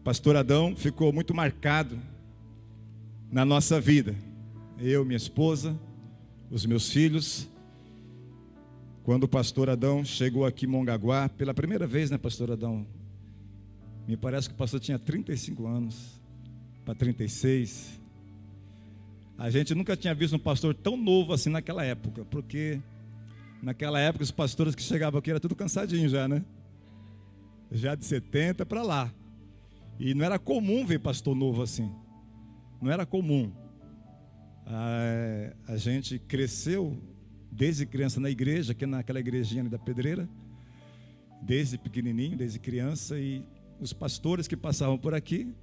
Pastor Adão ficou muito marcado na nossa vida. Eu, minha esposa, os meus filhos. Quando o pastor Adão chegou aqui em Mongaguá, pela primeira vez, né, pastor Adão? Me parece que o pastor tinha 35 anos, para 36. A gente nunca tinha visto um pastor tão novo assim naquela época, porque naquela época os pastores que chegavam aqui eram tudo cansadinho já, né? Já de 70 para lá. E não era comum ver pastor novo assim. Não era comum. A gente cresceu desde criança na igreja, aqui naquela igrejinha da Pedreira, desde pequenininho, desde criança, e os pastores que passavam por aqui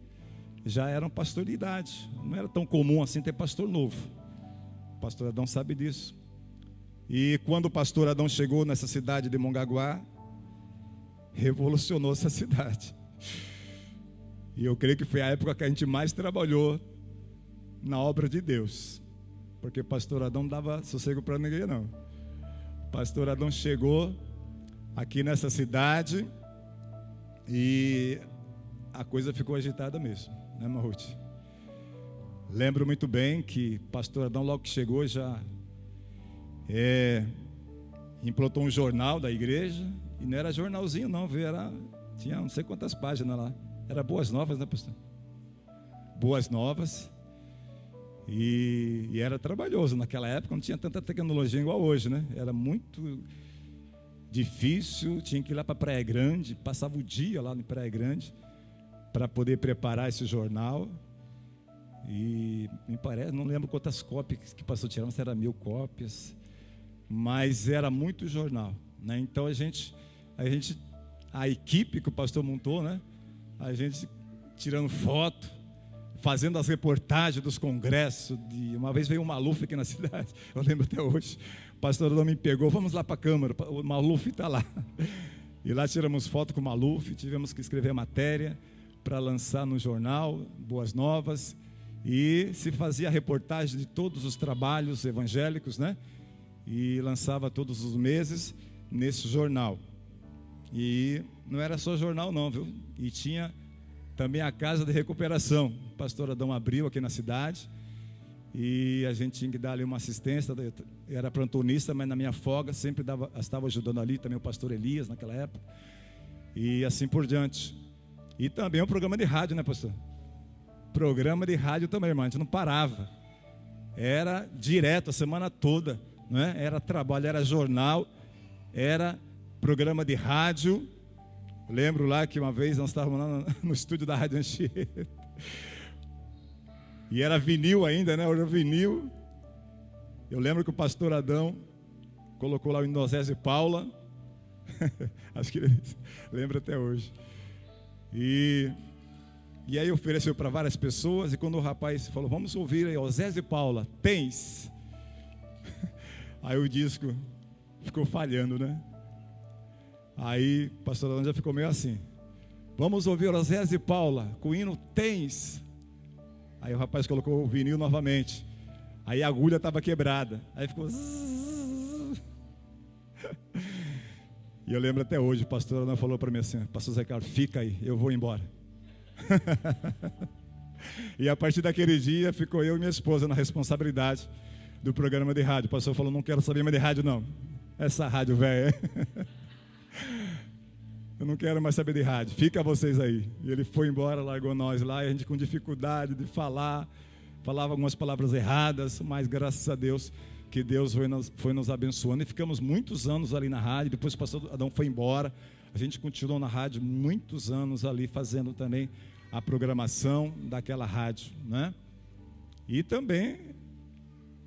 já eram pastor de idade. Não era tão comum assim ter pastor novo. O pastor Adão sabe disso. E quando o pastor Adão chegou nessa cidade de Mongaguá, revolucionou essa cidade. E eu creio que foi a época que a gente mais trabalhou na obra de Deus. Porque o pastor Adão não dava sossego para ninguém, não. O pastor Adão chegou aqui nessa cidade e a coisa ficou agitada mesmo, né, Marruti? Lembro muito bem que o pastor Adão, logo que chegou, já implantou um jornal da igreja. E não era jornalzinho não, viu? Tinha não sei quantas páginas lá. Era Boas Novas, né, pastor? Boas Novas. E era trabalhoso naquela época, não tinha tanta tecnologia igual hoje, né? Era muito difícil, tinha que ir lá para Praia Grande, passava o dia lá em Praia Grande para poder preparar esse jornal. E me parece, não lembro quantas cópias que passou tirando, se era 1000 cópias, mas era muito jornal, né? Então a equipe que o pastor montou, né? A gente tirando foto, fazendo as reportagens dos congressos. Uma vez veio o Maluf aqui na cidade, eu lembro até hoje. O pastor Adão me pegou, vamos lá para a Câmara, o Maluf está lá. E lá tiramos foto com o Maluf, tivemos que escrever matéria para lançar no jornal, Boas Novas. E se fazia reportagem de todos os trabalhos evangélicos, né? E lançava todos os meses nesse jornal. E não era só jornal não, viu? E tinha também a casa de recuperação. O pastor Adão abriu aqui na cidade e a gente tinha que dar ali uma assistência. Eu era plantonista, mas na minha folga sempre estava ajudando ali também o pastor Elias naquela época. E assim por diante. E também o programa de rádio, né, pastor? Programa de rádio também, irmão. A gente não parava. Era direto a semana toda, né? Era trabalho, era jornal, era programa de rádio. Lembro lá que uma vez nós estávamos lá no estúdio da Rádio Anchieta. E era vinil ainda, né? Era vinil. Eu lembro que o pastor Adão colocou lá o hino Zé e Paula. Acho que ele lembra até hoje. E aí ofereceu para várias pessoas. E quando o rapaz falou, vamos ouvir aí, ó, Zé e Paula, tens? Aí o disco ficou falhando, né? Aí o pastor Adão já ficou meio assim, vamos ouvir Osés e Paula com o hino Tens. Aí o rapaz colocou o vinil novamente. Aí a agulha estava quebrada. Aí ficou E eu lembro até hoje, o pastor Adão falou para mim assim, pastor Zé Carlos, fica aí, eu vou embora. E a partir daquele dia ficou eu e minha esposa na responsabilidade do programa de rádio. O pastor falou, não quero saber mais de rádio não. Essa rádio velha eu não quero mais saber de rádio, fica vocês aí. E ele foi embora, largou nós lá, e a gente com dificuldade de falava algumas palavras erradas, mas graças a Deus, que Deus foi nos abençoando, e ficamos muitos anos ali na rádio. Depois o pastor Adão foi embora, a gente continuou na rádio muitos anos ali, fazendo também a programação daquela rádio, né? E também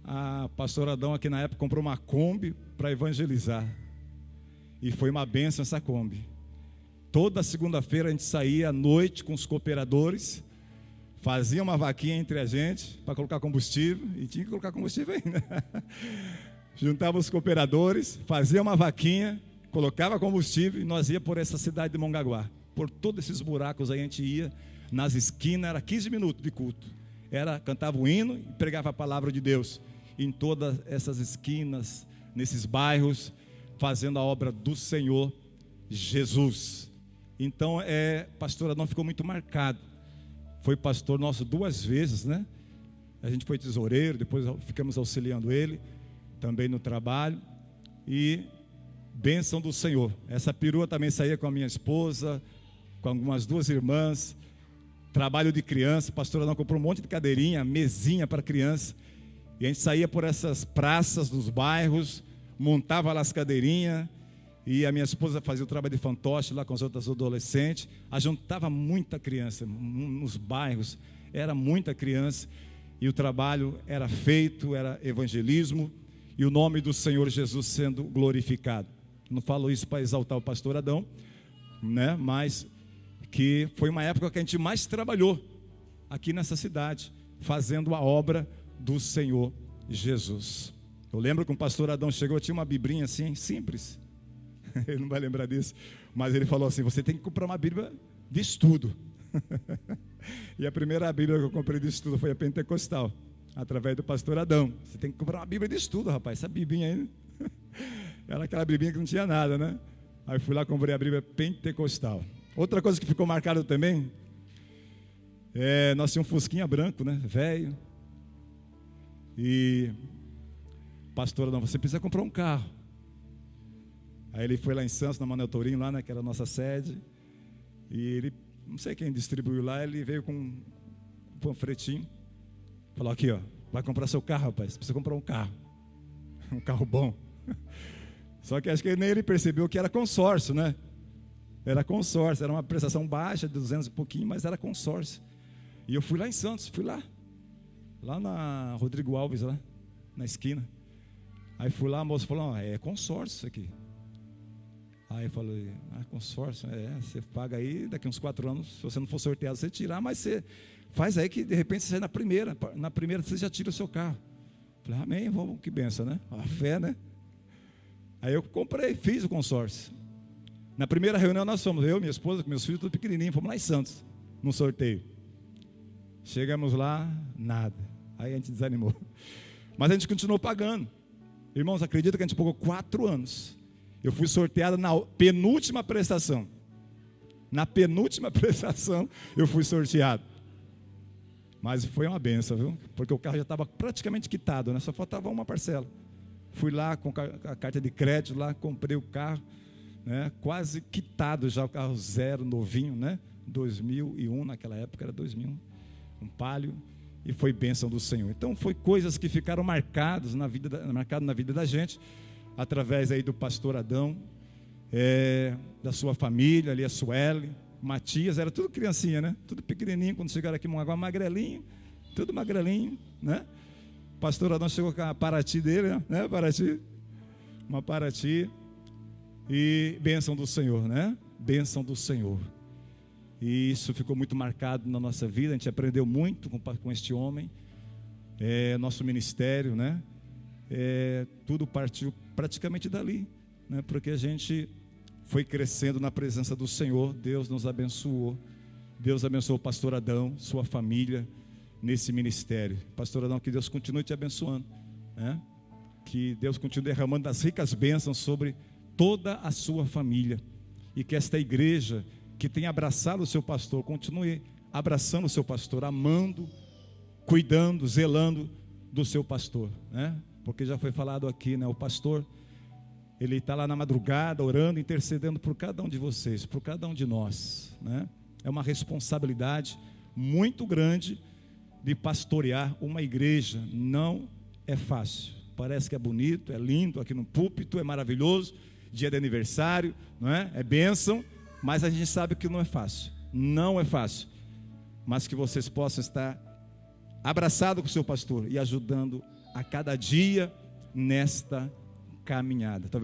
a pastora Adão aqui na época comprou uma Kombi para evangelizar. E foi uma bênção essa Kombi. Toda segunda-feira a gente saía à noite com os cooperadores, fazia uma vaquinha entre a gente para colocar combustível, e tinha que colocar combustível ainda. Juntava os cooperadores, fazia uma vaquinha, colocava combustível e nós ia por essa cidade de Mongaguá. Por todos esses buracos aí a gente ia, nas esquinas, era 15 minutos de culto. Cantava o hino e pregava a palavra de Deus. Em todas essas esquinas, nesses bairros, fazendo a obra do Senhor Jesus. Então, pastor Adão ficou muito marcado. Foi pastor nosso 2 vezes, né? A gente foi tesoureiro, depois ficamos auxiliando ele, também no trabalho. E bênção do Senhor. Essa perua também saía com a minha esposa, com algumas 2 irmãs. Trabalho de criança, pastor Adão comprou um monte de cadeirinha, mesinha para criança. E a gente saía por essas praças dos bairros, montava lá as cadeirinhas. E a minha esposa fazia o trabalho de fantoche lá com as outras adolescentes. Ajuntava muita criança nos bairros, era muita criança. E o trabalho era feito, era evangelismo. E o nome do Senhor Jesus sendo glorificado. Não falo isso para exaltar o pastor Adão, né? Mas que foi uma época que a gente mais trabalhou aqui nessa cidade, fazendo a obra do Senhor Jesus. Eu lembro que o pastor Adão chegou, tinha uma biblinha assim, simples. Ele não vai lembrar disso, mas ele falou assim: você tem que comprar uma Bíblia de estudo. E a primeira Bíblia que eu comprei de estudo foi a Pentecostal, através do pastor Adão. Você tem que comprar uma Bíblia de estudo, rapaz. Essa biblinha aí era aquela biblinha que não tinha nada, né? Aí fui lá, comprei a Bíblia Pentecostal. Outra coisa que ficou marcada também, nós tínhamos um fusquinha branco, né? Velho. E pastor Adão, você precisa comprar um carro. Aí ele foi lá em Santos, na Manuel Tourinho, lá, né, que era a nossa sede. E ele, não sei quem distribuiu lá, ele veio com um panfletinho. Falou: aqui, ó, vai comprar seu carro, rapaz. Você precisa comprar um carro. Um carro bom. Só que acho que nem ele percebeu que era consórcio, né? Era consórcio, era uma prestação baixa, de 200 e pouquinho, mas era consórcio. E eu fui lá em Santos, lá na Rodrigo Alves, lá, na esquina. Aí fui lá, a moça falou: é consórcio isso aqui. Aí eu falei: consórcio, você paga aí, daqui uns 4 anos, se você não for sorteado, você tira. Mas você faz aí que de repente você sai na primeira você já tira o seu carro. Falei: amém, vamos, que benção, né? A fé, né? Aí eu comprei, fiz o consórcio. Na primeira reunião nós fomos, eu, minha esposa, com meus filhos, tudo pequenininho, fomos lá em Santos, num sorteio. Chegamos lá, nada. Aí a gente desanimou. Mas a gente continuou pagando. Irmãos, acredita que a gente pagou 4 anos. Eu fui sorteado na penúltima prestação. Na penúltima prestação eu fui sorteado. Mas foi uma benção, viu? Porque o carro já estava praticamente quitado, né? Só faltava uma parcela. Fui lá com a carta de crédito, lá comprei o carro, né? Quase quitado já, o carro zero, novinho, né? 2001, naquela época era 2001, um Palio. E foi bênção do Senhor. Então foi coisas que ficaram marcadas na vida da gente, através aí do pastor Adão, da sua família ali, a Sueli, Matias, era tudo criancinha, né? Tudo pequenininho. Quando chegaram aqui, agora magrelinho, tudo magrelinho, né? O pastor Adão chegou com a Paraty dele, né? Uma Paraty. E bênção do Senhor, né? Bênção do Senhor. E isso ficou muito marcado na nossa vida. A gente aprendeu muito com este homem. Nosso ministério, né? Tudo partiu praticamente dali, né? Porque a gente foi crescendo na presença do Senhor. Deus nos abençoou. Deus abençoou o pastor Adão, sua família, nesse ministério. Pastor Adão, que Deus continue te abençoando, né? Que Deus continue derramando as ricas bênçãos sobre toda a sua família. E que esta igreja que tem abraçado o seu pastor, continue abraçando o seu pastor, amando, cuidando, zelando do seu pastor, né? Porque já foi falado aqui, né? O pastor, ele está lá na madrugada, orando, intercedendo por cada um de vocês, por cada um de nós, né? É uma responsabilidade muito grande de pastorear uma igreja. Não é fácil. Parece que é bonito, é lindo aqui no púlpito, é maravilhoso, dia de aniversário, não é? É bênção. Mas a gente sabe que não é fácil, não é fácil, mas que vocês possam estar abraçados com o seu pastor e ajudando a cada dia nesta caminhada.